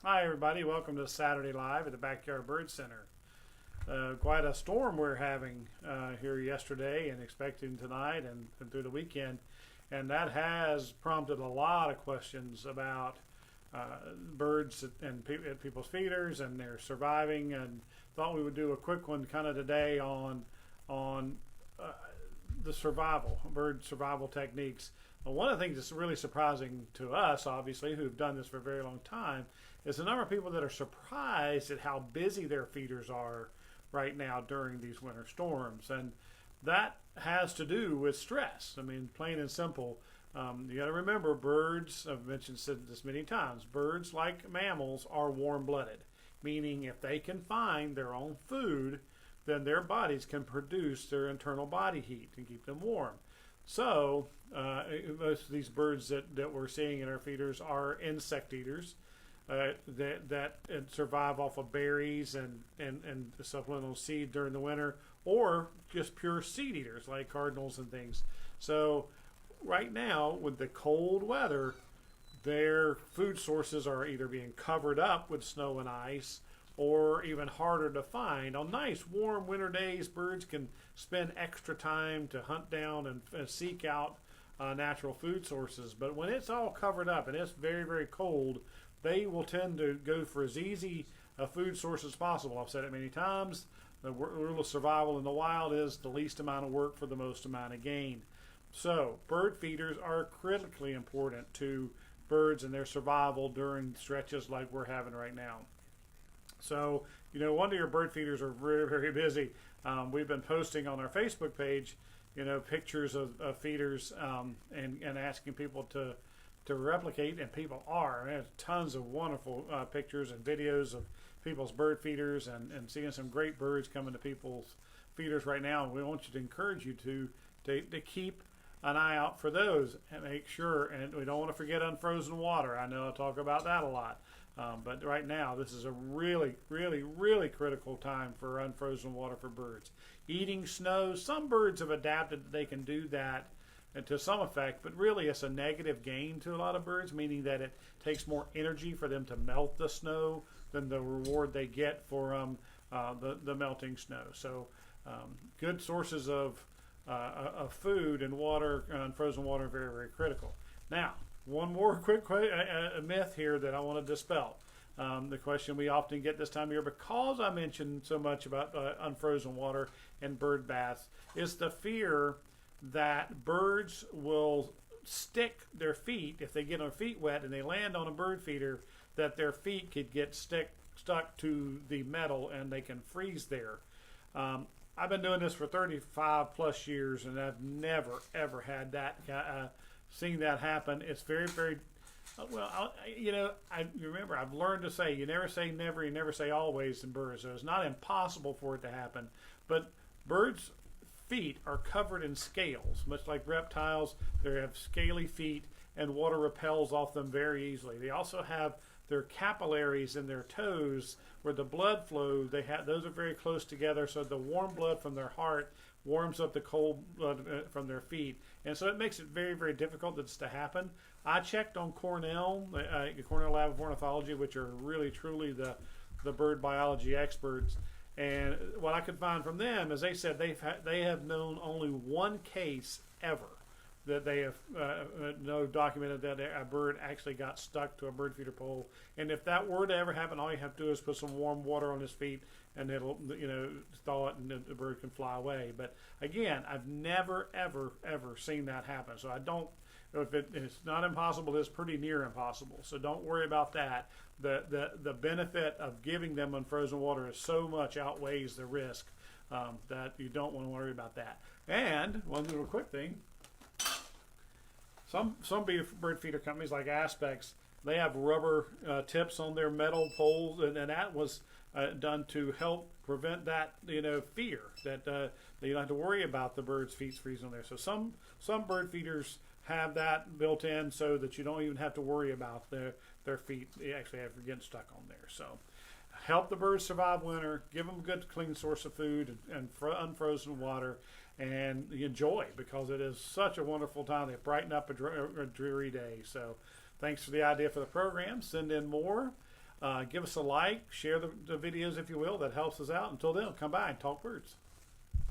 Hi everybody, welcome to Saturday Live at the Backyard Bird Center. Quite a storm we're having here yesterday and expecting tonight and through the weekend, and that has prompted a lot of questions about birds and at people's feeders and their surviving, and thought we would do a quick one kind of today on the bird survival techniques. One of the things that's really surprising to us, obviously, who've done this for a very long time, is the number of people that are surprised at how busy their feeders are right now during these winter storms. And that has to do with stress. I mean, plain and simple. You got to remember, birds, I've said this many times, birds, like mammals, are warm-blooded, meaning if they can find their own food, then their bodies can produce their internal body heat and keep them warm. So most of these birds that we're seeing in our feeders are insect eaters that survive off of berries and supplemental seed during the winter, or just pure seed eaters like cardinals and things. So right now, with the cold weather, their food sources are either being covered up with snow and ice, or even harder to find. On nice warm winter days, birds can spend extra time to hunt down and seek out natural food sources. But when it's all covered up and it's very, very cold, they will tend to go for as easy a food source as possible. I've said it many times. The rule of survival in the wild is the least amount of work for the most amount of gain. So bird feeders are critically important to birds and their survival during stretches like we're having right now. So, wonder your bird feeders are very, very busy. We've been posting on our Facebook page, pictures of feeders and asking people to replicate, and people are. There's tons of wonderful pictures and videos of people's bird feeders and seeing some great birds coming to people's feeders right now. And we want you to encourage you to keep an eye out for those and make sure, and we don't want to forget unfrozen water. I know I talk about that a lot. But right now, this is a really, really, really critical time for unfrozen water for birds. Eating snow, some birds have adapted that they can do that to some effect, but really it's a negative gain to a lot of birds, meaning that it takes more energy for them to melt the snow than the reward they get for the melting snow. So good sources of food and water, unfrozen water, are very, very critical. Now, one more quick myth here that I want to dispel. The question we often get this time of year, because I mentioned so much about unfrozen water and bird baths, is the fear that birds will stick their feet, if they get their feet wet and they land on a bird feeder, that their feet could get stuck to the metal and they can freeze there. I've been doing this for 35 plus years, and I've never ever had that seen that happen. It's very, very well. I remember I've learned to say you never say never, you never say always in birds. So it's not impossible for it to happen, but birds' feet are covered in scales, much like reptiles. They have scaly feet, and water repels off them very easily. They also have their capillaries in their toes, where the blood flow. Those are very close together, so the warm blood from their heart warms up the cold blood from their feet, and so it makes it very, very difficult for this to happen. I checked on Cornell, Cornell Lab of Ornithology, which are really truly the bird biology experts, and what I could find from them is they said they have known only one case ever that they have documented that a bird actually got stuck to a bird feeder pole. And if that were to ever happen, all you have to do is put some warm water on his feet, and it'll thaw it, and the bird can fly away. But again, I've never ever seen that happen. So I don't. If it's not impossible, it's pretty near impossible. So don't worry about that. The benefit of giving them unfrozen water is so much outweighs the risk that you don't want to worry about that. And one little quick thing. Some bird feeder companies like Aspects, they have rubber tips on their metal poles, and that was done to help prevent that fear that you don't have to worry about the bird's feet freezing on there. So some bird feeders have that built in so that you don't even have to worry about their feet actually getting stuck on there. So help the birds survive winter, give them a good clean source of food and unfrozen water, and enjoy, because it is such a wonderful time. They brighten up a dreary day. So thanks for the idea for the program. Send in more. Give us a like, share the videos if you will. That helps us out. Until then, come by and talk birds.